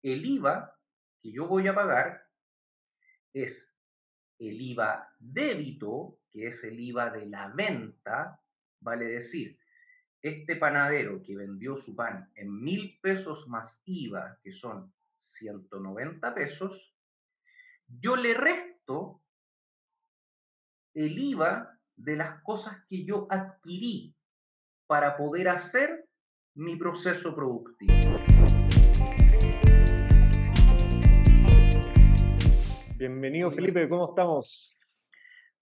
el IVA que yo voy a pagar es el IVA débito, que es el IVA de la venta, vale decir, este panadero que vendió su pan en 1.000 pesos más IVA, que son 190 pesos, yo le resto el IVA de las cosas que yo adquirí para poder hacer mi proceso productivo. Bienvenido Muy bien. Felipe, ¿cómo estamos?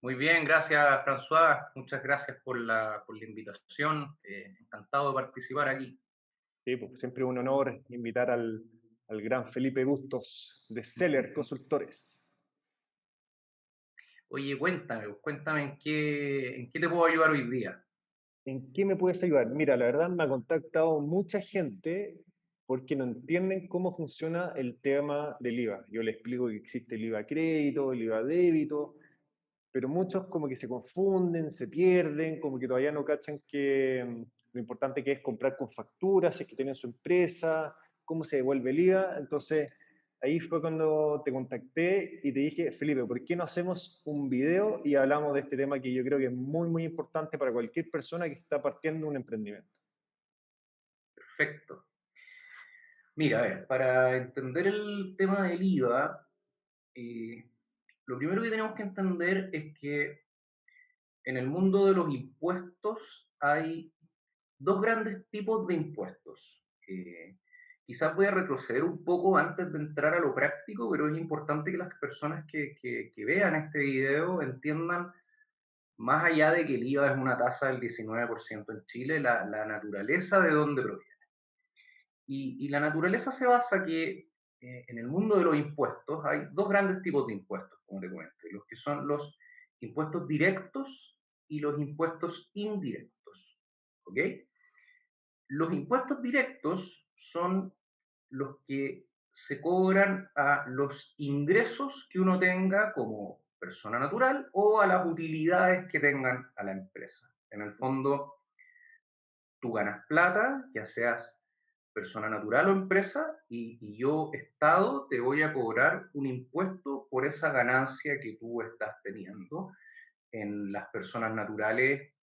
Muy bien, gracias François, muchas gracias por la invitación, encantado de participar aquí. Sí, pues siempre un honor invitar al gran Felipe Bustos de Seller Consultores. Oye, cuéntame en qué te puedo ayudar hoy día. ¿En qué me puedes ayudar? Mira, la verdad me ha contactado mucha gente porque no entienden cómo funciona el tema del IVA. Yo les explico que existe el IVA crédito, el IVA débito, pero muchos como que se confunden, se pierden, como que todavía no cachan que lo importante que es comprar con facturas, si es que tienen su empresa, cómo se devuelve el IVA. Entonces, ahí fue cuando te contacté y te dije, Felipe, ¿por qué no hacemos un video y hablamos de este tema que yo creo que es muy, muy importante para cualquier persona que está partiendo un emprendimiento? Perfecto. Mira, a ver, para entender el tema del IVA, eh, lo primero que tenemos que entender es que en el mundo de los impuestos hay dos grandes tipos de impuestos. Quizás voy a retroceder un poco antes de entrar a lo práctico, pero es importante que las personas que vean este video entiendan, más allá de que el IVA es una tasa del 19% en Chile, la naturaleza de dónde proviene. Y la naturaleza se basa que en el mundo de los impuestos hay dos grandes tipos de impuestos, como te comento, los que son los impuestos directos y los impuestos indirectos. ¿Ok? Los impuestos directos son los que se cobran a los ingresos que uno tenga como persona natural o a las utilidades que tengan a la empresa. En el fondo, tú ganas plata, ya seas persona natural o empresa, y yo, Estado, te voy a cobrar un impuesto por esa ganancia que tú estás teniendo. En las personas naturales,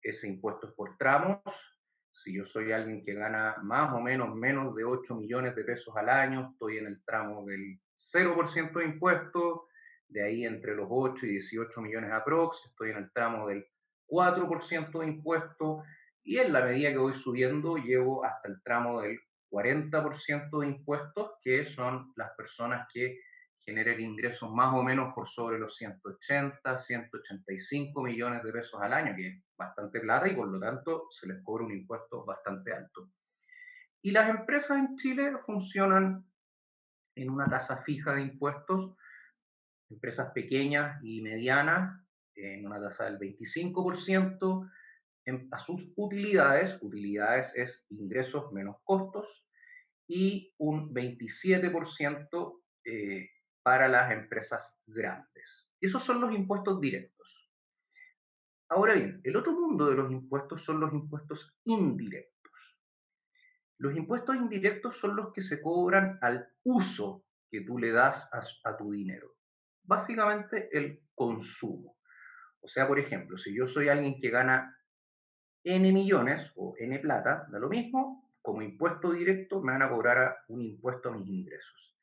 ese impuesto es por tramos. Si yo soy alguien que gana más o menos de 8 millones de pesos al año, estoy en el tramo del 0% de impuestos, de ahí entre los 8 y 18 millones aprox, estoy en el tramo del 4% de impuestos, y en la medida que voy subiendo, llego hasta el tramo del 40% de impuestos, que son las personas que generen ingresos más o menos por sobre los 180, 185 millones de pesos al año, que es bastante plata y por lo tanto se les cobra un impuesto bastante alto. Y las empresas en Chile funcionan en una tasa fija de impuestos, empresas pequeñas y medianas en una tasa del 25%, a sus utilidades, utilidades es ingresos menos costos, y un 27% para las empresas grandes. Esos son los impuestos directos. Ahora bien, el otro mundo de los impuestos son los impuestos indirectos. Los impuestos indirectos son los que se cobran al uso que tú le das a tu dinero. Básicamente el consumo. O sea, por ejemplo, si yo soy alguien que gana N millones o N plata, da lo mismo, como impuesto directo me van a cobrar un impuesto a mis ingresos.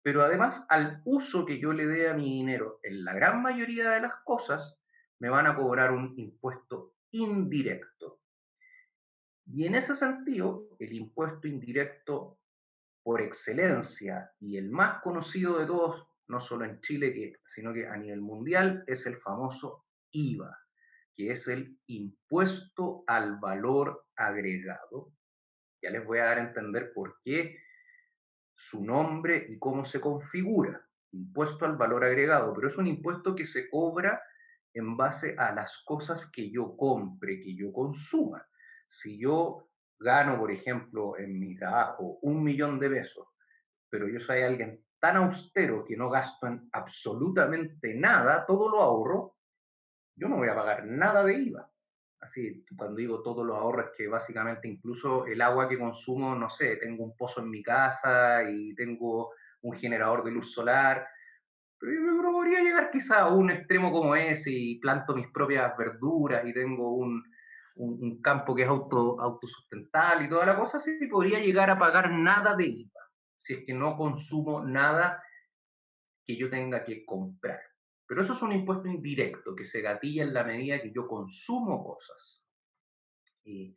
Pero además, al uso que yo le dé a mi dinero en la gran mayoría de las cosas, me van a cobrar un impuesto indirecto. Y en ese sentido, el impuesto indirecto por excelencia y el más conocido de todos, no solo en Chile, sino que a nivel mundial, es el famoso IVA, que es el impuesto al valor agregado. Ya les voy a dar a entender por qué su nombre y cómo se configura. Impuesto al valor agregado, pero es un impuesto que se cobra en base a las cosas que yo compre, que yo consuma. Si yo gano, por ejemplo, en mi trabajo 1 millón de pesos, pero yo soy alguien tan austero que no gasto en absolutamente nada, todo lo ahorro, yo no voy a pagar nada de IVA. así, cuando digo todos los ahorros, que básicamente incluso el agua que consumo, no sé, tengo un pozo en mi casa y tengo un generador de luz solar, pero yo podría llegar quizá a un extremo como ese y planto mis propias verduras y tengo un campo que es autosustentable y toda la cosa, sí podría llegar a pagar nada de IVA, si es que no consumo nada que yo tenga que comprar. Pero eso es un impuesto indirecto que se gatilla en la medida que yo consumo cosas. Y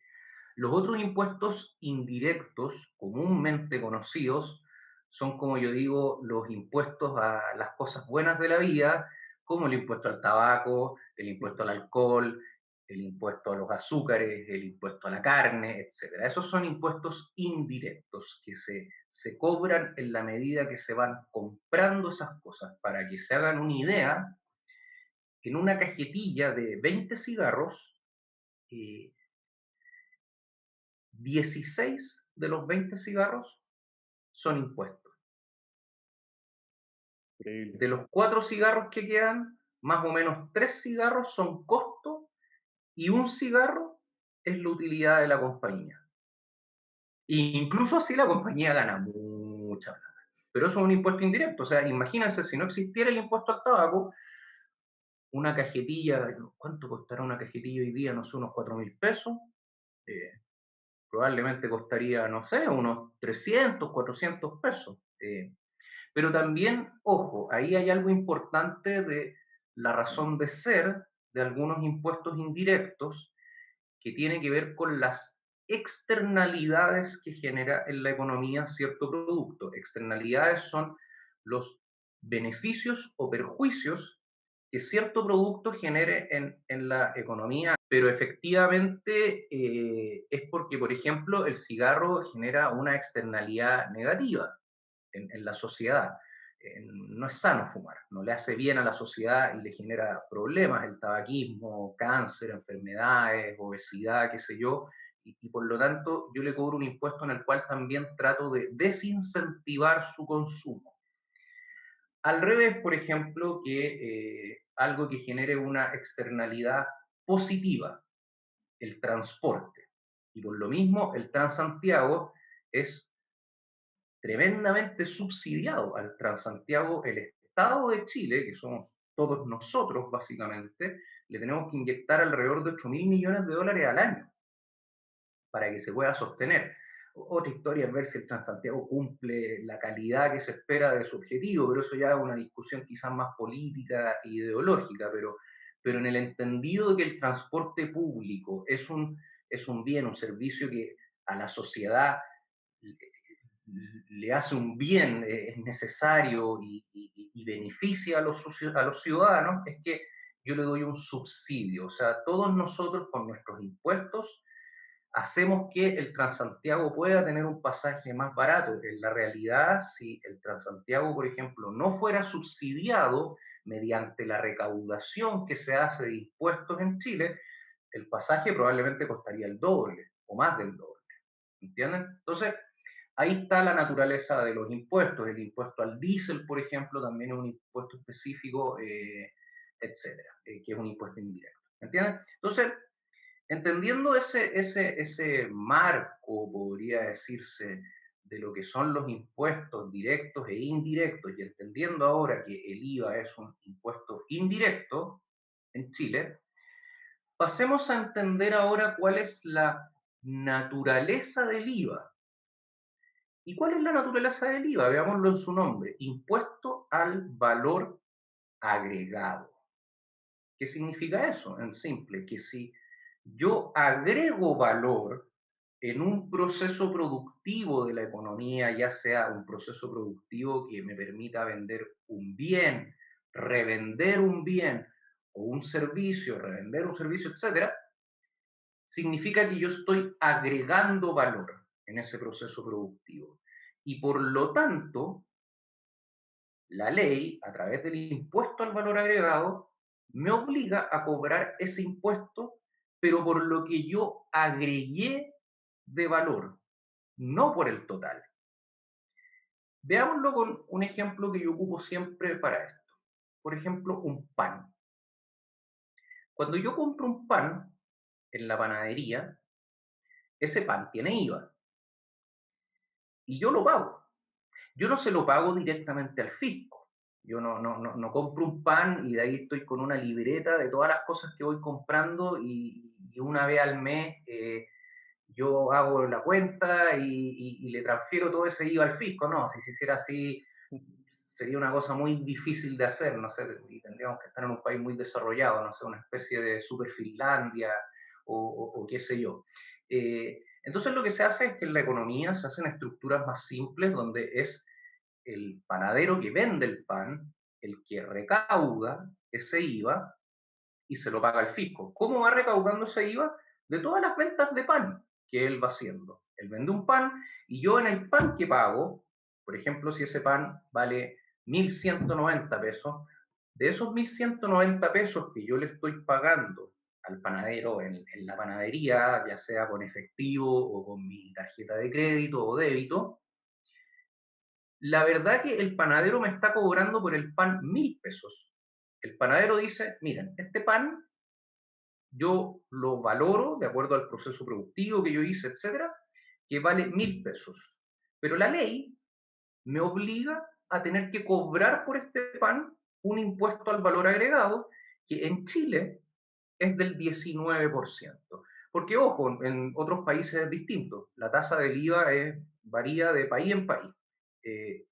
los otros impuestos indirectos, comúnmente conocidos, son, como yo digo, los impuestos a las cosas buenas de la vida, como el impuesto al tabaco, el impuesto al alcohol, el impuesto a los azúcares, el impuesto a la carne, etcétera. Esos son impuestos indirectos que se cobran en la medida que se van comprando esas cosas. Para que se hagan una idea, en una cajetilla de 20 cigarros, eh, 16 de los 20 cigarros son impuestos. Increíble. De los 4 cigarros que quedan, más o menos 3 cigarros son costo y un cigarro es la utilidad de la compañía. E incluso así la compañía gana mucha plata. Pero eso es un impuesto indirecto. O sea, imagínense, si no existiera el impuesto al tabaco, una cajetilla, ¿cuánto costará una cajetilla hoy día? No sé, unos 4.000 pesos. Eh, Probablemente costaría, no sé, unos 300, 400 pesos. Pero también, ojo, ahí hay algo importante de la razón de ser de algunos impuestos indirectos que tiene que ver con las externalidades que genera en la economía cierto producto. Externalidades son los beneficios o perjuicios que cierto producto genere en la economía, pero efectivamente es porque, por ejemplo, el cigarro genera una externalidad negativa en la sociedad. No es sano fumar, no le hace bien a la sociedad y le genera problemas, el tabaquismo, cáncer, enfermedades, obesidad, qué sé yo, y por lo tanto yo le cobro un impuesto en el cual también trato de desincentivar su consumo. Al revés, por ejemplo, que algo que genere una externalidad positiva, el transporte. Y por lo mismo, el Transantiago es tremendamente subsidiado. Al Transantiago, el Estado de Chile, que somos todos nosotros básicamente, le tenemos que inyectar alrededor de 8.000 millones de dólares al año para que se pueda sostener. Otra historia es ver si el Transantiago cumple la calidad que se espera de su objetivo, pero eso ya es una discusión quizás más política e ideológica, pero en el entendido de que el transporte público es un bien, un servicio que a la sociedad le hace un bien, es necesario y beneficia a los ciudadanos, es que yo le doy un subsidio. O sea, todos nosotros con nuestros impuestos hacemos que el Transantiago pueda tener un pasaje más barato. En la realidad, si el Transantiago, por ejemplo, no fuera subsidiado mediante la recaudación que se hace de impuestos en Chile, el pasaje probablemente costaría el doble o más del doble. ¿Entienden? Entonces, ahí está la naturaleza de los impuestos. El impuesto al diésel, por ejemplo, también es un impuesto específico, etcétera, que es un impuesto indirecto. ¿Entienden? Entonces, entendiendo ese marco, podría decirse, de lo que son los impuestos directos e indirectos, y entendiendo ahora que el IVA es un impuesto indirecto en Chile, pasemos a entender ahora cuál es la naturaleza del IVA. ¿Y cuál es la naturaleza del IVA? Veámoslo en su nombre, impuesto al valor agregado. ¿Qué significa eso? En simple, que si yo agrego valor en un proceso productivo de la economía, ya sea un proceso productivo que me permita vender un bien, revender un bien o un servicio, revender un servicio, etcétera, significa que yo estoy agregando valor en ese proceso productivo. Y por lo tanto, la ley, a través del impuesto al valor agregado, me obliga a cobrar ese impuesto, pero por lo que yo agregué de valor, no por el total. Veámoslo con un ejemplo que yo ocupo siempre para esto. Por ejemplo, un pan. Cuando yo compro un pan, en la panadería, ese pan tiene IVA y yo lo pago. Yo no se lo pago directamente al fisco. Yo no compro un pan y de ahí estoy con una libreta de todas las cosas que voy comprando y una vez al mes yo hago la cuenta y le transfiero todo ese IVA al fisco. No, si se hiciera así sería una cosa muy difícil de hacer, no sé, y tendríamos que estar en un país muy desarrollado, no sé, una especie de super Finlandia o qué sé yo. Entonces lo que se hace es que en la economía se hacen estructuras más simples donde es el panadero que vende el pan el que recauda ese IVA y se lo paga al fisco. ¿Cómo va recaudando ese IVA? De todas las ventas de pan que él va haciendo. Él vende un pan y yo en el pan que pago, por ejemplo, si ese pan vale 1.190 pesos, de esos 1.190 pesos que yo le estoy pagando al panadero en la panadería, ya sea con efectivo o con mi tarjeta de crédito o débito, la verdad que el panadero me está cobrando por el pan 1.000 pesos. El panadero dice, miren, este pan yo lo valoro de acuerdo al proceso productivo que yo hice, etcétera, que vale 1.000 pesos. Pero la ley me obliga a tener que cobrar por este pan un impuesto al valor agregado que en Chile es del 19%. Porque, ojo, en otros países es distinto. La tasa del IVA varía de país en país. Eh,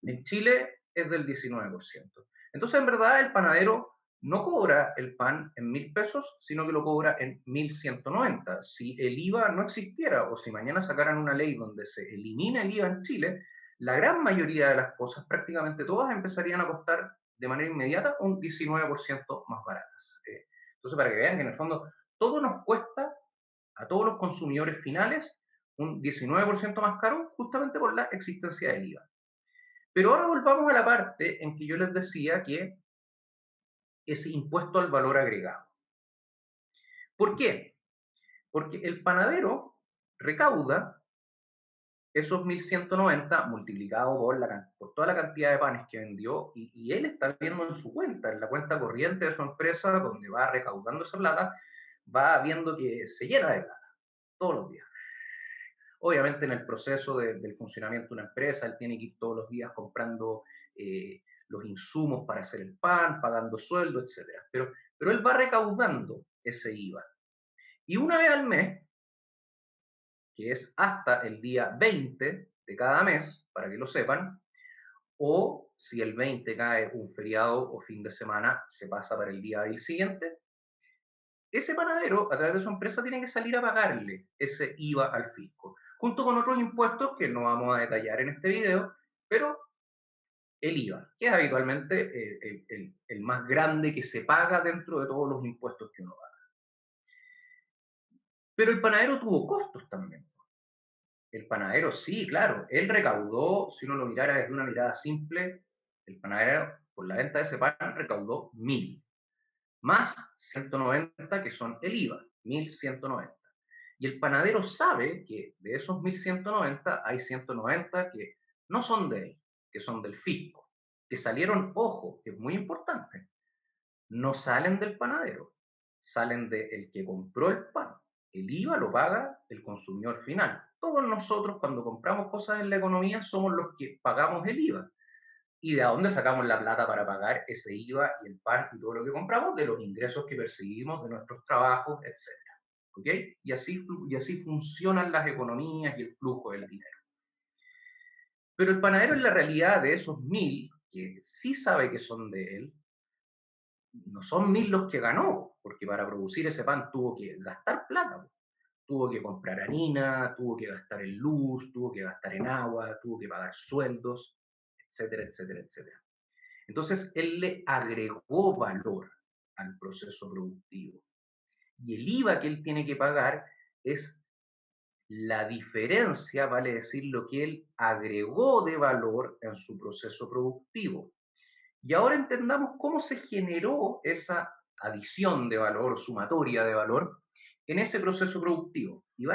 en Chile es del 19%. Entonces, en verdad, el panadero no cobra el pan en 1.000 pesos, sino que lo cobra en 1.190. Si el IVA no existiera o si mañana sacaran una ley donde se elimina el IVA en Chile, la gran mayoría de las cosas, prácticamente todas, empezarían a costar de manera inmediata un 19% más baratas. Entonces, para que vean que en el fondo todo nos cuesta a todos los consumidores finales un 19% más caro justamente por la existencia del IVA. Pero ahora volvamos a la parte en que yo les decía que ese impuesto al valor agregado. ¿Por qué? Porque el panadero recauda esos 1.190 multiplicado por toda la cantidad de panes que vendió y él está viendo en su cuenta, en la cuenta corriente de su empresa, donde va recaudando esa plata, va viendo que se llena de plata todos los días. Obviamente en el proceso del funcionamiento de una empresa, él tiene que ir todos los días comprando los insumos para hacer el pan, pagando sueldo, etcétera. Pero él va recaudando ese IVA. Y una vez al mes, que es hasta el día 20 de cada mes, para que lo sepan, o si el 20 cae un feriado o fin de semana, se pasa para el día del siguiente, ese panadero, a través de su empresa, tiene que salir a pagarle ese IVA al fisco, junto con otros impuestos que no vamos a detallar en este video, pero el IVA, que es habitualmente el más grande que se paga dentro de todos los impuestos que uno paga. Pero el panadero tuvo costos también. El panadero, sí, claro, él recaudó, si uno lo mirara desde una mirada simple, el panadero por la venta de ese pan recaudó 1.000, más 190 que son el IVA, 1.190. Y el panadero sabe que de esos 1.190 hay 190 que no son de él, que son del fisco, que salieron, ojo, que es muy importante, no salen del panadero, salen del que compró el pan. El IVA lo paga el consumidor final. Todos nosotros cuando compramos cosas en la economía somos los que pagamos el IVA. ¿Y de dónde sacamos la plata para pagar ese IVA y el pan y todo lo que compramos? De los ingresos que percibimos, de nuestros trabajos, etcétera. ¿Ok? Y así funcionan las economías y el flujo del dinero. Pero el panadero en la realidad de esos 1.000, que sí sabe que son de él, no son 1.000 los que ganó, porque para producir ese pan tuvo que gastar plata. Tuvo que comprar harina, tuvo que gastar en luz, tuvo que gastar en agua, tuvo que pagar sueldos, etcétera, etcétera, etcétera. Entonces, él le agregó valor al proceso productivo. Y el IVA que él tiene que pagar es la diferencia, vale decir, lo que él agregó de valor en su proceso productivo. Y ahora entendamos cómo se generó esa adición de valor, sumatoria de valor, en ese proceso productivo. Y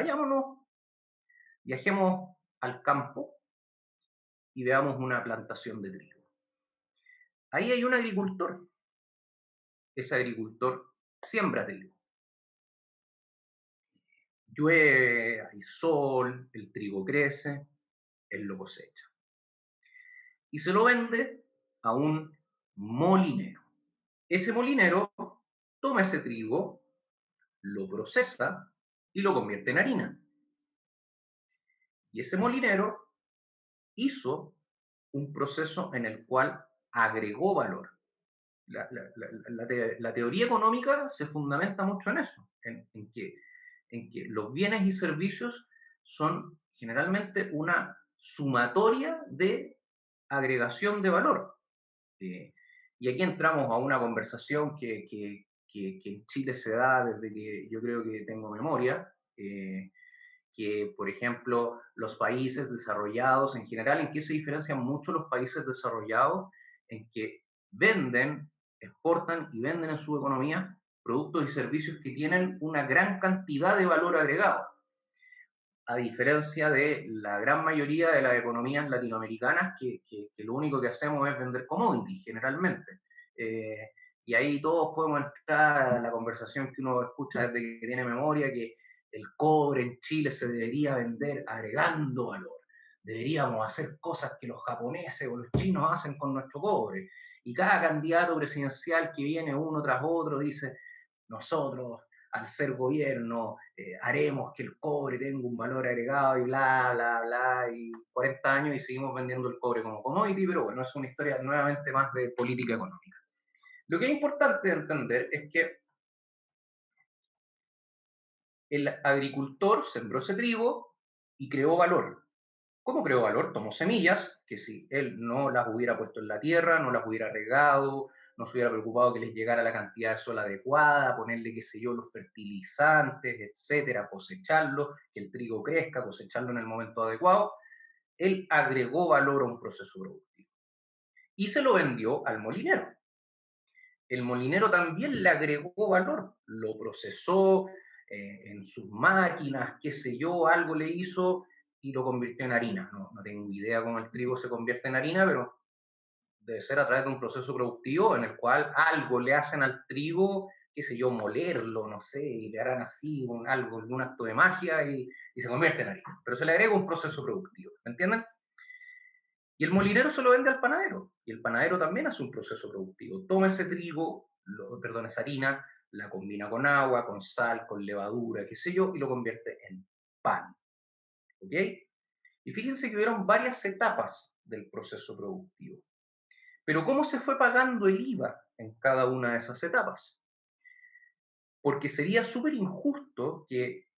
viajemos al campo y veamos una plantación de trigo. Ahí hay un agricultor. Ese agricultor siembra trigo. llueve, hay sol, el trigo crece, él lo cosecha. Y se lo vende a un molinero. Ese molinero toma ese trigo, lo procesa y lo convierte en harina. Y ese molinero hizo un proceso en el cual agregó valor. La teoría económica se fundamenta mucho en eso, en que los bienes y servicios son generalmente una sumatoria de agregación de valor. Eh, y aquí entramos a una conversación que en Chile se da desde que yo creo que tengo memoria, que, por ejemplo, los países desarrollados en general, ¿en qué se diferencian mucho los países desarrollados? En que venden, exportan y venden en su economía productos y servicios que tienen una gran cantidad de valor agregado, a diferencia de la gran mayoría de las economías latinoamericanas que lo único que hacemos es vender commodities generalmente. Eh, y ahí todos podemos entrar a la conversación que uno escucha desde que tiene memoria, que el cobre en Chile se debería vender agregando valor. Deberíamos hacer cosas que los japoneses o los chinos hacen con nuestro cobre. Y cada candidato presidencial que viene uno tras otro dice, nosotros al ser gobierno haremos que el cobre tenga un valor agregado y bla, bla, bla, y 40 años y seguimos vendiendo el cobre como commodity, pero bueno, es una historia nuevamente más de política económica. Lo que es importante entender es que el agricultor sembró ese trigo y creó valor. ¿Cómo creó valor? Tomó semillas, que si él no las hubiera puesto en la tierra, no las hubiera regado, no se hubiera preocupado que les llegara la cantidad de sol adecuada, ponerle, qué sé yo, los fertilizantes, etcétera, cosecharlo, que el trigo crezca, cosecharlo en el momento adecuado, él agregó valor a un proceso productivo. Y se lo vendió al molinero. El molinero también le agregó valor, lo procesó en sus máquinas, qué sé yo, algo le hizo y lo convirtió en harina. No tengo idea cómo el trigo se convierte en harina, pero debe ser a través de un proceso productivo en el cual algo le hacen al trigo, qué sé yo, molerlo, no sé, y le harán así algo, un acto de magia y se convierte en harina. Pero se le agrega un proceso productivo, ¿me entienden? Y el molinero se lo vende al panadero. Y el panadero también hace un proceso productivo. Toma ese trigo, perdón, esa harina, la combina con agua, con sal, con levadura, qué sé yo, y lo convierte en pan. ¿Ok? Y fíjense que hubieron varias etapas del proceso productivo. Pero ¿cómo se fue pagando el IVA en cada una de esas etapas? Porque sería súper injusto que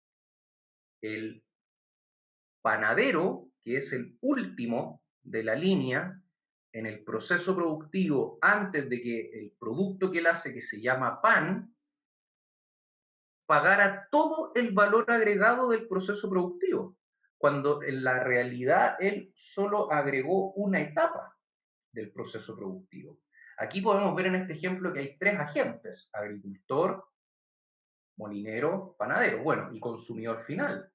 el panadero, que es el último de la línea en el proceso productivo, antes de que el producto que él hace, que se llama pan, pagara todo el valor agregado del proceso productivo, cuando en la realidad él solo agregó una etapa del proceso productivo. Aquí podemos ver en este ejemplo que hay tres agentes: agricultor, molinero, panadero, bueno, y consumidor final.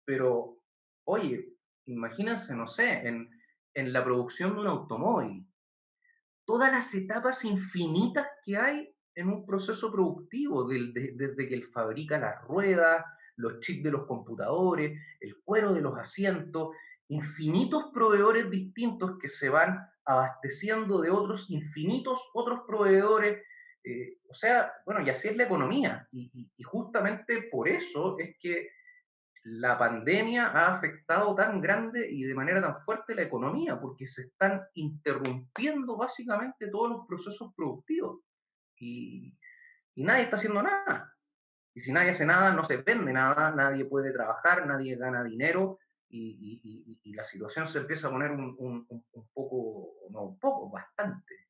Pero, oye, imagínense, no sé, en la producción de un automóvil, todas las etapas infinitas que hay en un proceso productivo, desde que él fabrica las ruedas, los chips de los computadores, el cuero de los asientos, infinitos proveedores distintos que se van abasteciendo de otros infinitos otros proveedores. O sea, bueno, y así es la economía. Y justamente por eso es que la pandemia ha afectado tan grande y de manera tan fuerte la economía, porque se están interrumpiendo básicamente todos los procesos productivos y, y nadie está haciendo nada. Y si nadie hace nada, no se vende nada, nadie puede trabajar, nadie gana dinero y la situación se empieza a poner un poco, no un poco, bastante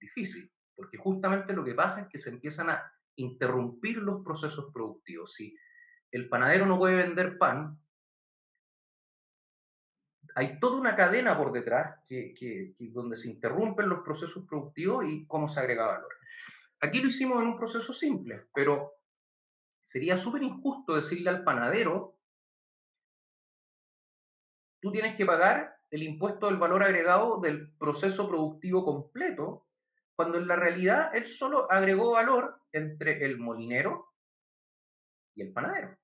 difícil, porque justamente lo que pasa es que se empiezan a interrumpir los procesos productivos. Si el panadero no puede vender pan, hay toda una cadena por detrás donde se interrumpen los procesos productivos y cómo se agrega valor. Aquí lo hicimos en un proceso simple, pero sería súper injusto decirle al panadero, tú tienes que pagar el impuesto del valor agregado del proceso productivo completo, cuando en la realidad él solo agregó valor entre el molinero y el panadero.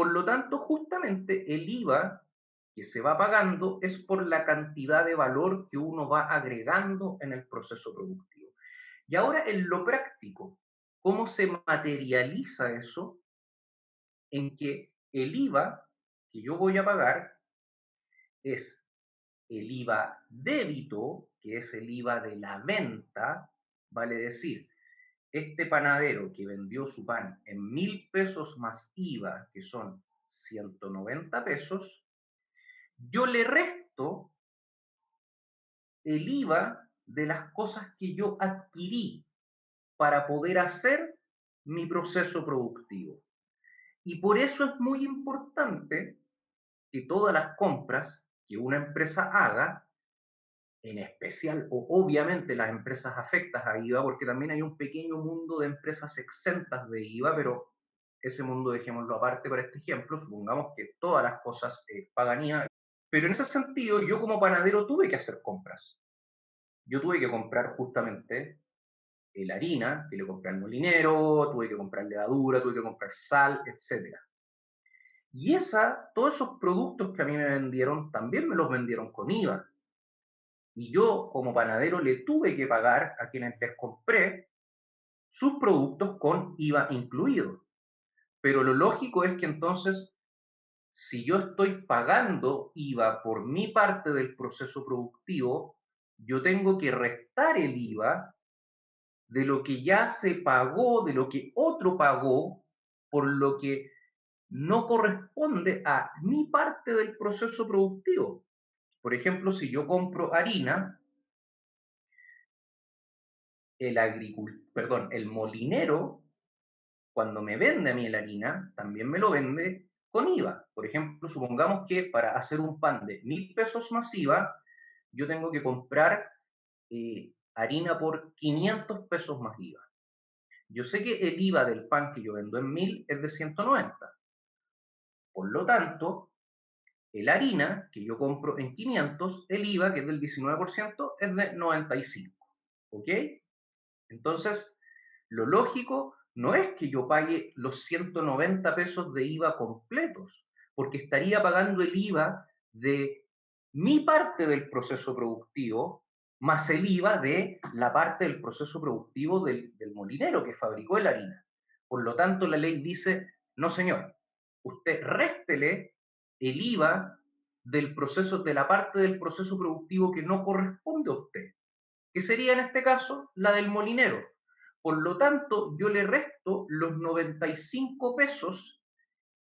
Por lo tanto, justamente el IVA que se va pagando es por la cantidad de valor que uno va agregando en el proceso productivo. Y ahora en lo práctico, ¿cómo se materializa eso? En que el IVA que yo voy a pagar es el IVA débito, que es el IVA de la venta, vale decir, este panadero que vendió su pan en 1.000 pesos más IVA, que son 190 pesos, yo le resto el IVA de las cosas que yo adquirí para poder hacer mi proceso productivo. Y por eso es muy importante que todas las compras que una empresa haga, en especial o obviamente las empresas afectas a IVA, porque también hay un pequeño mundo de empresas exentas de IVA, pero ese mundo dejémoslo aparte para este ejemplo, supongamos que todas las cosas pagan IVA, pero en ese sentido yo como panadero tuve que hacer compras. Yo tuve que comprar justamente la harina, que le compré al molinero, tuve que comprar levadura, tuve que comprar sal, etcétera. Y todos esos productos que a mí me vendieron, también me los vendieron con IVA. Y yo, como panadero, le tuve que pagar a quienes les compré sus productos con IVA incluido. Pero lo lógico es que entonces, si yo estoy pagando IVA por mi parte del proceso productivo, yo tengo que restar el IVA de lo que ya se pagó, de lo que otro pagó, por lo que no corresponde a mi parte del proceso productivo. Por ejemplo, si yo compro harina, el molinero, cuando me vende a mí la harina, también me lo vende con IVA. Por ejemplo, supongamos que para hacer un pan de 1.000 pesos más IVA, yo tengo que comprar harina por 500 pesos más IVA. Yo sé que el IVA del pan que yo vendo en 1.000 es de 190. Por lo tanto, la harina que yo compro en 500, el IVA, que es del 19%, es de 95. ¿Ok? Entonces, lo lógico no es que yo pague los 190 pesos de IVA completos, porque estaría pagando el IVA de mi parte del proceso productivo, más el IVA de la parte del proceso productivo del molinero que fabricó la harina. Por lo tanto, la ley dice, no señor, usted réstele el IVA del proceso, de la parte del proceso productivo que no corresponde a usted, que sería en este caso la del molinero. Por lo tanto, yo le resto los 95 pesos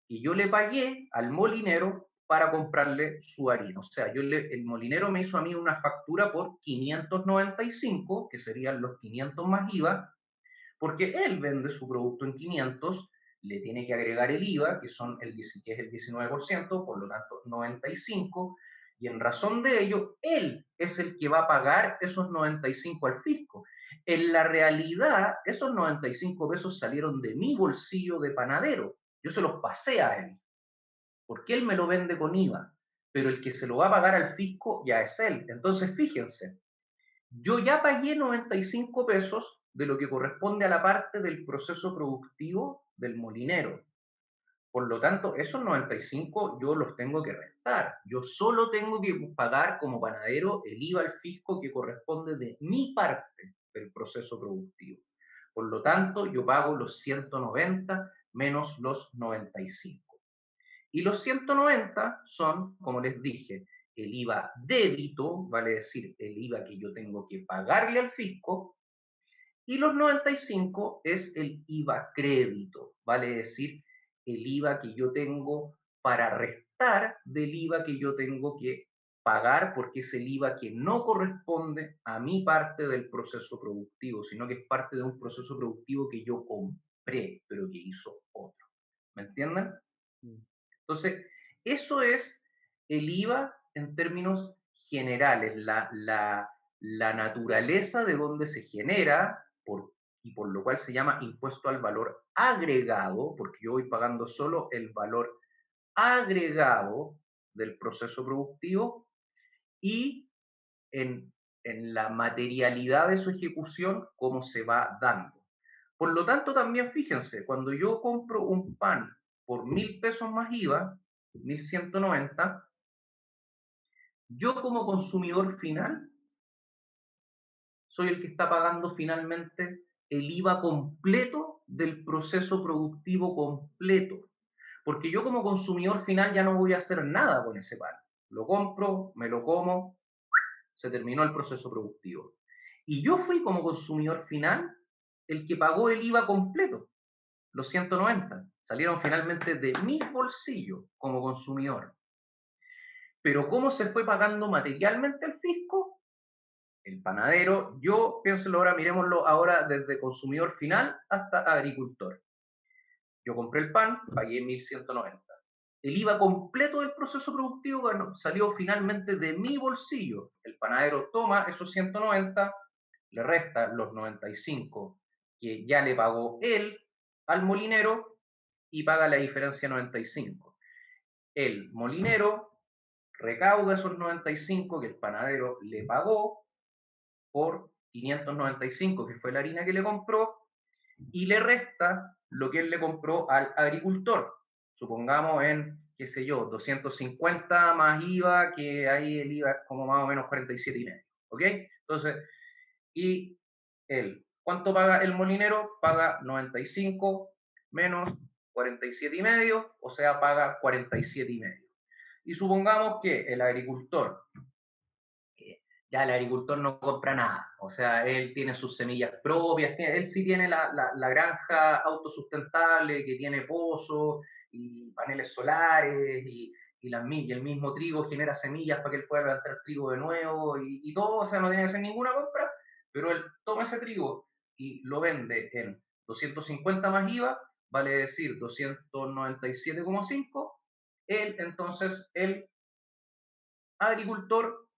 que yo le pagué al molinero para comprarle su harina. O sea, el molinero me hizo a mí una factura por 595, que serían los 500 más IVA, porque él vende su producto en 500, le tiene que agregar el IVA, que es el 19%, por lo tanto 95, y en razón de ello, él es el que va a pagar esos 95 al fisco. En la realidad, esos 95 pesos salieron de mi bolsillo de panadero. Yo se los pasé a él, porque él me lo vende con IVA, pero el que se lo va a pagar al fisco ya es él. Entonces, fíjense, yo ya pagué 95 pesos de lo que corresponde a la parte del proceso productivo del molinero. Por lo tanto, esos 95 yo los tengo que restar. Yo solo tengo que pagar como panadero el IVA al fisco que corresponde de mi parte del proceso productivo. Por lo tanto, yo pago los 190 menos los 95. Y los 190 son, como les dije, el IVA débito, vale decir, el IVA que yo tengo que pagarle al fisco, y los 95 es el IVA crédito, vale decir, el IVA que yo tengo para restar del IVA que yo tengo que pagar, porque es el IVA que no corresponde a mi parte del proceso productivo, sino que es parte de un proceso productivo que yo compré, pero que hizo otro. ¿Me entienden? Mm. Entonces, eso es el IVA en términos generales, la naturaleza de donde se genera y por lo cual se llama impuesto al valor agregado, porque yo voy pagando solo el valor agregado del proceso productivo y en, en la materialidad de su ejecución, cómo se va dando. Por lo tanto, también fíjense, cuando yo compro un pan por 1.000 pesos más IVA, 1.190, yo como consumidor final soy el que está pagando finalmente el IVA completo del proceso productivo completo. Porque yo como consumidor final ya no voy a hacer nada con ese pan. Lo compro, me lo como, se terminó el proceso productivo. Y yo fui como consumidor final el que pagó el IVA completo, los 190. Salieron finalmente de mi bolsillo como consumidor. Pero ¿cómo se fue pagando materialmente el fisco? El panadero, yo pienso ahora, miremoslo ahora desde consumidor final hasta agricultor. Yo compré el pan, pagué 1.190. El IVA completo del proceso productivo bueno, salió finalmente de mi bolsillo. El panadero toma esos 190, le resta los 95 que ya le pagó él al molinero y paga la diferencia 95. El molinero recauda esos 95 que el panadero le pagó por 595, que fue la harina que le compró, y le resta lo que él le compró al agricultor. Supongamos en, qué sé yo, 250 más IVA, que ahí el IVA es como más o menos 47,5. ¿Ok? Entonces, y él, ¿cuánto paga el molinero? Paga 95 menos 47,5, o sea, paga 47,5. Y supongamos que el agricultor ya el agricultor no compra nada, o sea, él tiene sus semillas propias, él sí tiene la granja autosustentable, que tiene pozos y paneles solares y el mismo trigo genera semillas para que él pueda plantar trigo de nuevo y todo, o sea, no tiene que hacer ninguna compra, pero él toma ese trigo y lo vende en 250 más IVA, vale decir 297,5, él entonces, el agricultor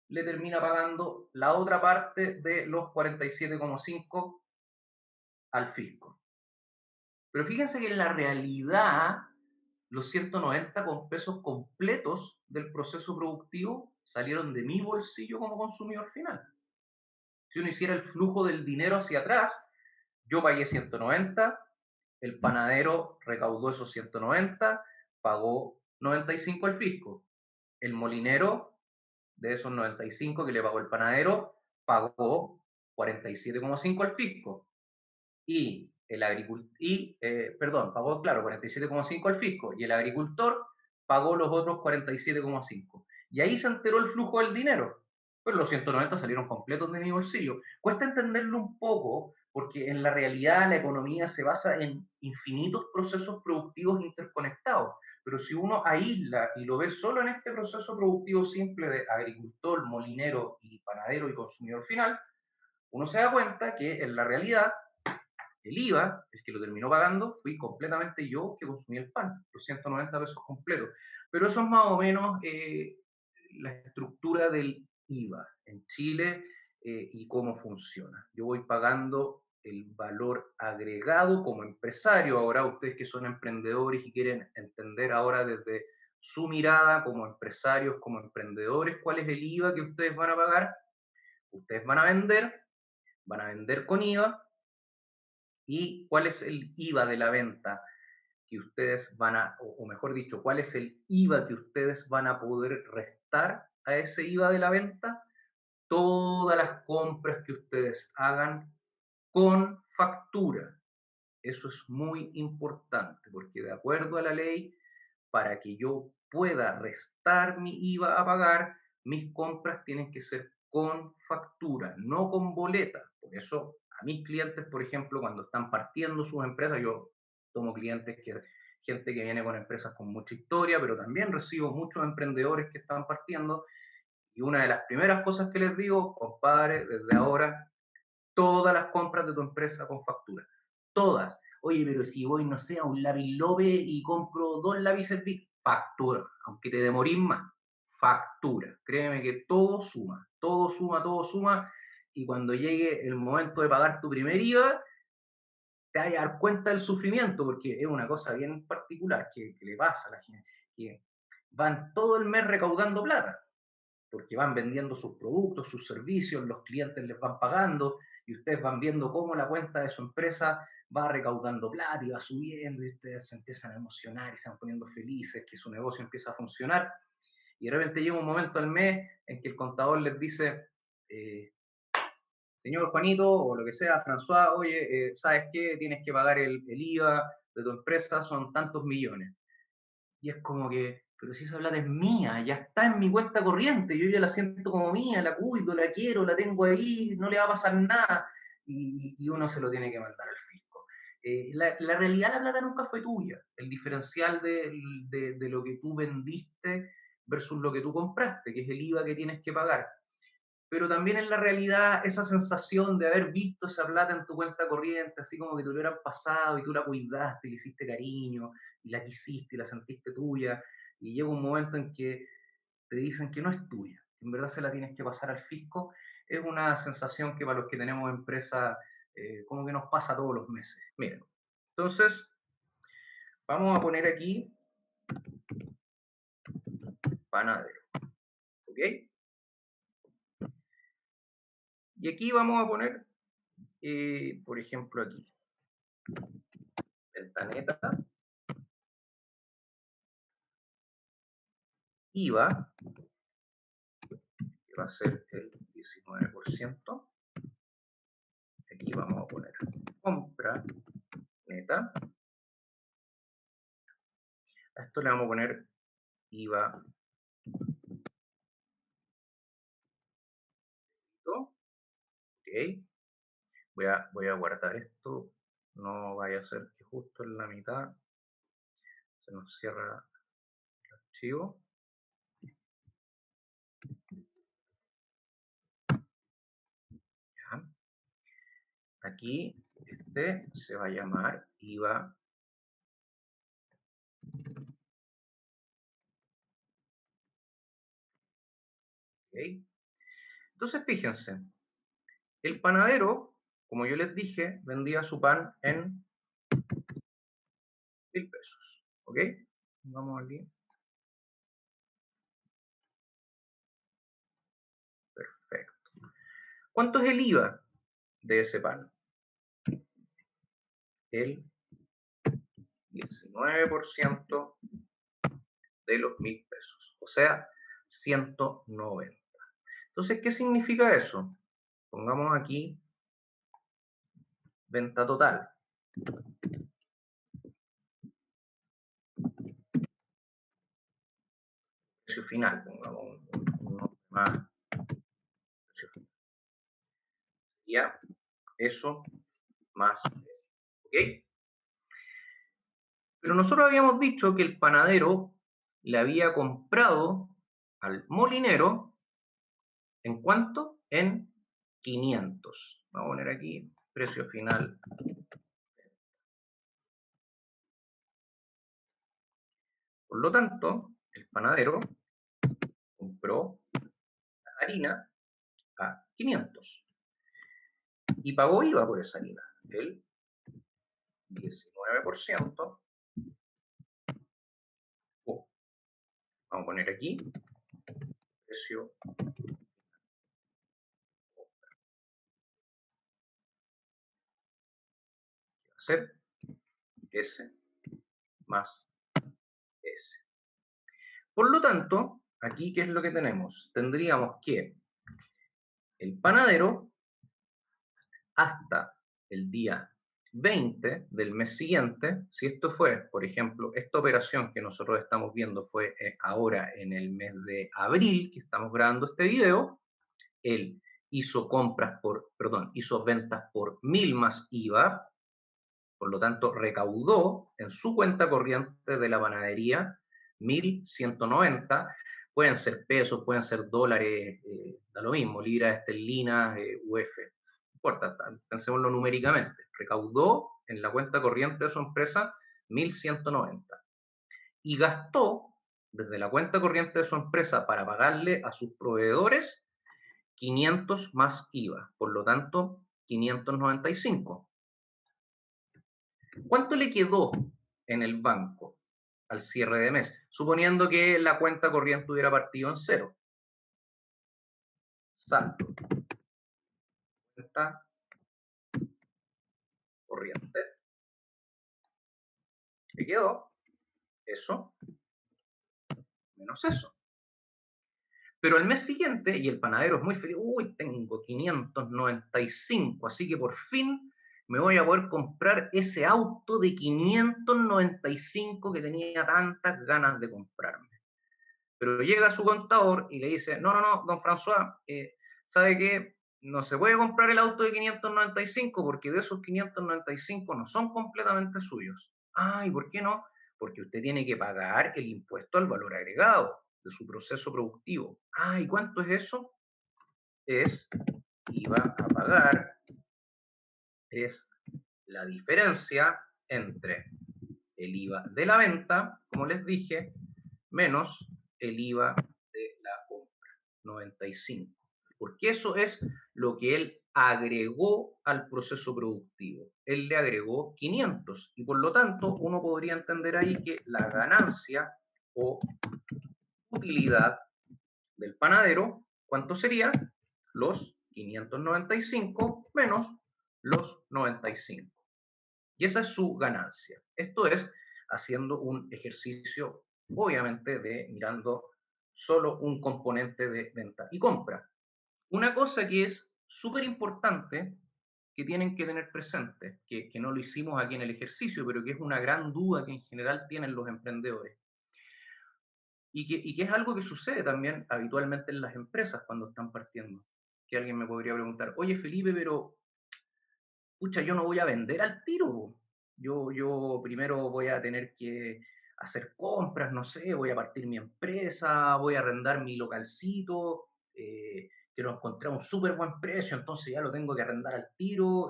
le termina pagando la otra parte de los 47,5 al fisco. Pero fíjense que en la realidad los 190 con pesos completos del proceso productivo salieron de mi bolsillo como consumidor final. Si uno hiciera el flujo del dinero hacia atrás, yo pagué 190, el panadero recaudó esos 190, pagó 95 al fisco. El molinero de esos 95 que le pagó el panadero, pagó 47,5 al fisco. Y el agricultor, perdón, pagó, claro, 47,5 al fisco. Y el agricultor pagó los otros 47,5. Y ahí se enteró el flujo del dinero. Pero los 190 salieron completos de mi bolsillo. Cuesta entenderlo un poco porque en la realidad la economía se basa en infinitos procesos productivos interconectados. Pero si uno aísla y lo ve solo en este proceso productivo simple de agricultor, molinero y panadero y consumidor final, uno se da cuenta que en la realidad el IVA, el que lo terminó pagando, fui completamente yo que consumí el pan, los 190 pesos completos. Pero eso es más o menos la estructura del IVA en Chile y cómo funciona. Yo voy pagando el valor agregado como empresario. Ahora ustedes que son emprendedores y quieren entender ahora desde su mirada como empresarios, como emprendedores, cuál es el IVA que ustedes van a pagar. Ustedes van a vender con IVA y cuál es el IVA de la venta que ustedes van a, o mejor dicho, cuál es el IVA que ustedes van a poder restar a ese IVA de la venta, todas las compras que ustedes hagan con factura. Eso es muy importante porque de acuerdo a la ley, para que yo pueda restar mi IVA a pagar, mis compras tienen que ser con factura, no con boleta. Por eso a mis clientes, por ejemplo, cuando están partiendo sus empresas, yo tomo clientes que gente que viene con empresas con mucha historia, pero también recibo muchos emprendedores que están partiendo y una de las primeras cosas que les digo, compadre, desde ahora todas las compras de tu empresa con factura. Todas. Oye, pero si voy, no sé, a un lápiz López y compro dos lápices Bic, factura. Aunque te demorís más, factura. Créeme que todo suma, todo suma, todo suma. Y cuando llegue el momento de pagar tu primer IVA, te vas a dar cuenta del sufrimiento, porque es una cosa bien particular que le pasa a la gente, que van todo el mes recaudando plata porque van vendiendo sus productos, sus servicios, los clientes les van pagando y ustedes van viendo cómo la cuenta de su empresa va recaudando plata y va subiendo y ustedes se empiezan a emocionar y se van poniendo felices, que su negocio empieza a funcionar y de repente llega un momento al mes en que el contador les dice, eh, señor Juanito, o lo que sea, François, oye, ¿sabes qué? Tienes que pagar el IVA de tu empresa, son tantos millones. Y es como que, pero si esa plata es mía, ya está en mi cuenta corriente, yo ya la siento como mía, la cuido, la quiero, la tengo ahí, no le va a pasar nada. Y uno se lo tiene que mandar al fisco. La realidad, la plata nunca fue tuya. El diferencial de lo que tú vendiste versus lo que tú compraste, que es el IVA que tienes que pagar, pero también en la realidad esa sensación de haber visto esa plata en tu cuenta corriente, así como que te lo hubieran pasado y tú la cuidaste, le hiciste cariño, y la quisiste, y la sentiste tuya, y llega un momento en que te dicen que no es tuya, en verdad se la tienes que pasar al fisco, es una sensación que para los que tenemos empresa como que nos pasa todos los meses. Miren, entonces vamos a poner aquí panadero, ¿ok? Y aquí vamos a poner, por ejemplo, aquí, ventaneta, IVA, que va a ser el 19%. Aquí vamos a poner compra neta. A esto le vamos a poner IVA. Ok. Voy a guardar esto. No vaya a ser que justo en la mitad se nos cierra el archivo. Ya. Aquí este se va a llamar IVA. Okay. Entonces fíjense, el panadero, como yo les dije, vendía su pan en 1.000 pesos. ¿Ok? Vamos aquí. Perfecto. ¿Cuánto es el IVA de ese pan? El 19% de los 1.000 pesos, o sea, 190. Entonces, ¿qué significa eso? Pongamos aquí venta total. Precio final, pongamos un más. Precio final. Ya, eso más eso. ¿Ok? Pero nosotros habíamos dicho que el panadero le había comprado al molinero, ¿en cuánto? En 500. Vamos a poner aquí precio final. Por lo tanto, el panadero compró la harina a 500 y pagó IVA por esa harina, el 19%. Vamos a poner aquí precio va a ser S más S. Por lo tanto, aquí, ¿qué es lo que tenemos? Tendríamos que el panadero hasta el día 20 del mes siguiente, si esto fue, por ejemplo, esta operación que nosotros estamos viendo fue ahora en el mes de abril, que estamos grabando este video, él hizo compras por, perdón, hizo ventas por 1.000 más IVA, por lo tanto recaudó en su cuenta corriente de la panadería 1.190, pueden ser pesos, pueden ser dólares, da lo mismo, libras esterlinas, UF, no importa, pensémoslo numéricamente, recaudó en la cuenta corriente de su empresa 1.190 y gastó desde la cuenta corriente de su empresa para pagarle a sus proveedores 500 más IVA, por lo tanto 595. ¿Cuánto le quedó en el banco al cierre de mes? Suponiendo que la cuenta corriente hubiera partido en cero. saldo, cuenta corriente, me quedó eso menos eso. Pero al mes siguiente, y el panadero es muy feliz, uy, tengo 595, así que por fin me voy a poder comprar ese auto de 595 que tenía tantas ganas de comprarme. Pero llega su contador y le dice, no, no, no, don François, ¿sabe qué? No se puede comprar el auto de 595 porque de esos 595 no son completamente suyos. Ay, ¿por qué no? Porque usted tiene que pagar el impuesto al valor agregado de su proceso productivo. Ah, ¿y cuánto es eso? Es IVA a pagar, es la diferencia entre el IVA de la venta, como les dije, menos el IVA de la compra, 95. Porque eso es lo que él agregó al proceso productivo. Él le agregó 500 y por lo tanto uno podría entender ahí que la ganancia o utilidad del panadero, ¿cuánto sería? Los 595 menos los 95. Y esa es su ganancia. Esto es haciendo un ejercicio, obviamente, de mirando solo un componente de venta y compra. Una cosa que es súper importante que tienen que tener presente, que no lo hicimos aquí en el ejercicio, pero que es una gran duda que en general tienen los emprendedores, y que es algo que sucede también habitualmente en las empresas cuando están partiendo. Que alguien me podría preguntar, oye Felipe, pero pucha, yo no voy a vender al tiro. Yo primero voy a tener que hacer compras, no sé, voy a partir mi empresa, voy a arrendar mi localcito, que lo encontré a un súper buen precio, entonces ya lo tengo que arrendar al tiro,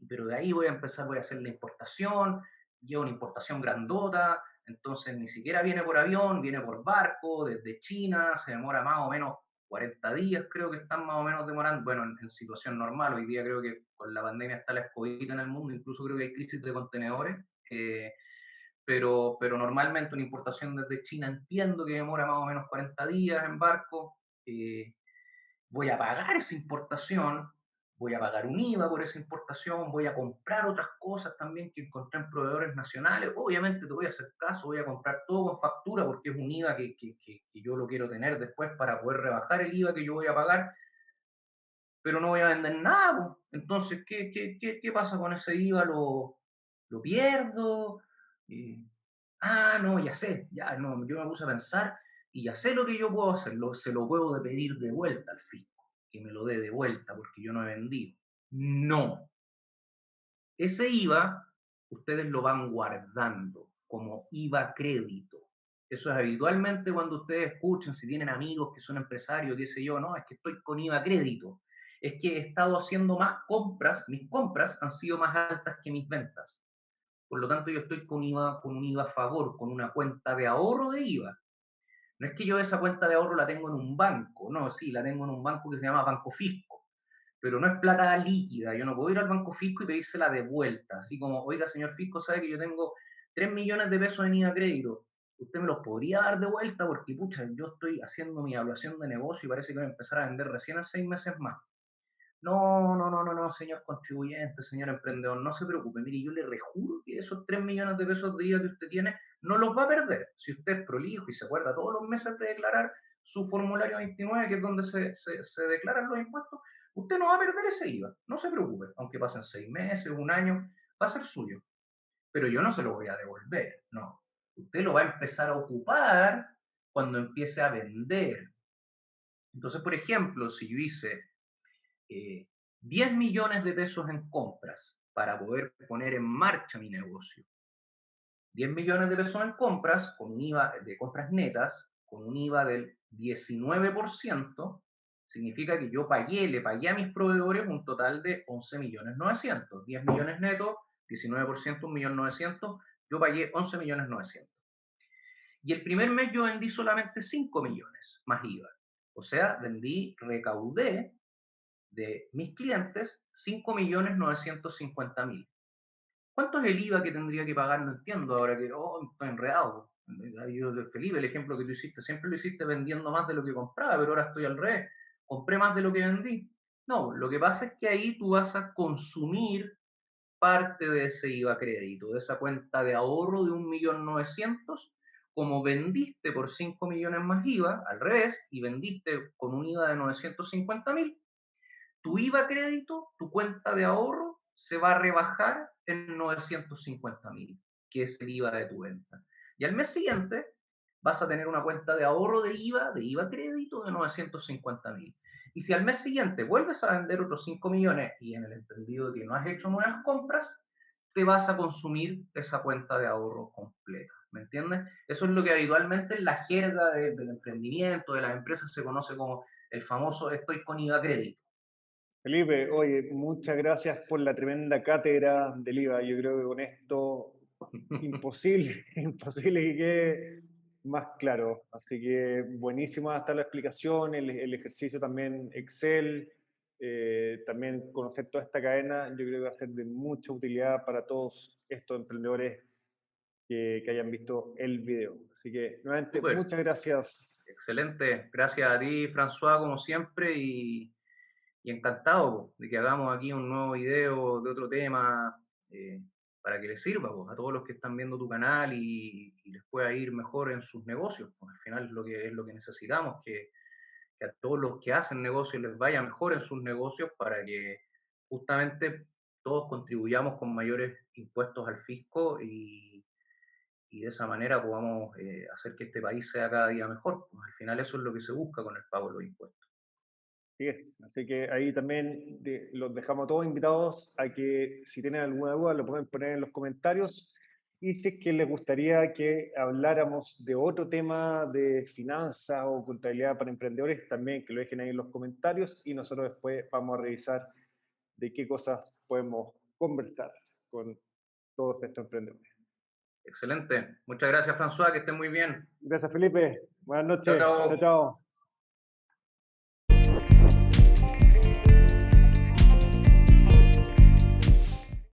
pero de ahí voy a empezar, voy a hacer la importación, llevo una importación grandota, entonces ni siquiera viene por avión, viene por barco, desde China, se demora más o menos 40 días creo que están más o menos demorando, bueno, en situación normal, hoy día creo que con la pandemia está la escobita en el mundo, incluso creo que hay crisis de contenedores, pero normalmente una importación desde China entiendo que demora más o menos 40 días en barco, voy a pagar esa importación, voy a pagar un IVA por esa importación, voy a comprar otras cosas también que encontré en proveedores nacionales, obviamente te voy a hacer caso, voy a comprar todo con factura porque es un IVA que yo lo quiero tener después para poder rebajar el IVA que yo voy a pagar, pero no voy a vender nada. Entonces, ¿qué pasa con ese IVA? ¿Lo pierdo? Eh, no, ya sé, ya no, yo me puse a pensar y ya sé lo que yo puedo hacer, se lo puedo pedir de vuelta al fisco, que me lo dé de vuelta porque yo no he vendido. No, ese IVA ustedes lo van guardando como IVA crédito. Eso es habitualmente cuando ustedes escuchan, si tienen amigos que son empresarios, qué sé yo, no, es que estoy con IVA crédito. Es que he estado haciendo más compras, mis compras han sido más altas que mis ventas. Por lo tanto, yo estoy con un IVA a favor, con una cuenta de ahorro de IVA. No es que yo esa cuenta de ahorro la tengo en un banco, no, sí, la tengo en un banco que se llama Banco Fisco, pero no es plata líquida, yo no puedo ir al Banco Fisco y pedírsela de vuelta, así como, oiga, señor Fisco, sabe que yo tengo 3 millones de pesos en IVA crédito, usted me los podría dar de vuelta porque, pucha, yo estoy haciendo mi evaluación de negocio y parece que voy a empezar a vender recién en 6 meses más. No, no, no, no, no, señor contribuyente, señor emprendedor, no se preocupe. Mire, yo le rejuro que esos 3 millones de pesos de IVA que usted tiene no los va a perder. Si usted es prolijo y se acuerda todos los meses de declarar su formulario 29, que es donde se declaran los impuestos, usted no va a perder ese IVA. No se preocupe. Aunque pasen 6 meses, un año, va a ser suyo. Pero yo no se lo voy a devolver, no. Usted lo va a empezar a ocupar cuando empiece a vender. Entonces, por ejemplo, si yo hice 10 millones de pesos en compras para poder poner en marcha mi negocio. 10 millones de pesos en compras, con un IVA de compras netas, con un IVA del 19%, significa que yo le pagué a mis proveedores un total de 11 millones 900. 10 millones netos, 19%, 1.900.000, yo pagué 11 millones 900. Y el primer mes yo vendí solamente 5 millones más IVA. O sea, recaudé de mis clientes 5.950.000. ¿Cuánto es el IVA que tendría que pagar? No entiendo ahora que estoy enredado. Yo, Felipe, el ejemplo que tú hiciste, siempre lo hiciste vendiendo más de lo que compraba, pero ahora estoy al revés. compré más de lo que vendí. No, lo que pasa es que ahí tú vas a consumir parte de ese IVA crédito, de esa cuenta de ahorro de 1.900.000, como vendiste por 5 millones más IVA, al revés, y vendiste con un IVA de 950.000, tu IVA crédito, tu cuenta de ahorro, se va a rebajar en 950.000, que es el IVA de tu venta. Y al mes siguiente vas a tener una cuenta de ahorro de IVA crédito de 950.000. Y si al mes siguiente vuelves a vender otros 5 millones y en el entendido de que no has hecho nuevas compras, te vas a consumir esa cuenta de ahorro completa. ¿Me entiendes? Eso es lo que habitualmente en la jerga del emprendimiento, de las empresas, se conoce como el famoso estoy con IVA crédito. Felipe, oye, muchas gracias por la tremenda cátedra del IVA. Yo creo que con esto imposible, imposible que quede más claro. Así que buenísima hasta la explicación, el ejercicio también Excel, también conocer toda esta cadena, yo creo que va a ser de mucha utilidad para todos estos emprendedores que hayan visto el video. Así que nuevamente, Súper. muchas gracias. Excelente, gracias a ti, François, como siempre, y encantado de que hagamos aquí un nuevo video de otro tema, eh, para que les sirva a todos los que están viendo tu canal y les pueda ir mejor en sus negocios. Al final es lo que necesitamos, que a todos los que hacen negocios les vaya mejor en sus negocios para que justamente todos contribuyamos con mayores impuestos al fisco y de esa manera podamos hacer que este país sea cada día mejor. Pues al final eso es lo que se busca con el pago de los impuestos. Sí, así que ahí también los dejamos todos invitados a que si tienen alguna duda lo pueden poner en los comentarios y si es que les gustaría que habláramos de otro tema de finanzas o contabilidad para emprendedores, también que lo dejen ahí en los comentarios y nosotros después vamos a revisar de qué cosas podemos conversar con todos estos emprendedores. Excelente. Muchas gracias, François, que estén muy bien. Gracias, Felipe. Buenas Chao, noches. Chao, chao. chao.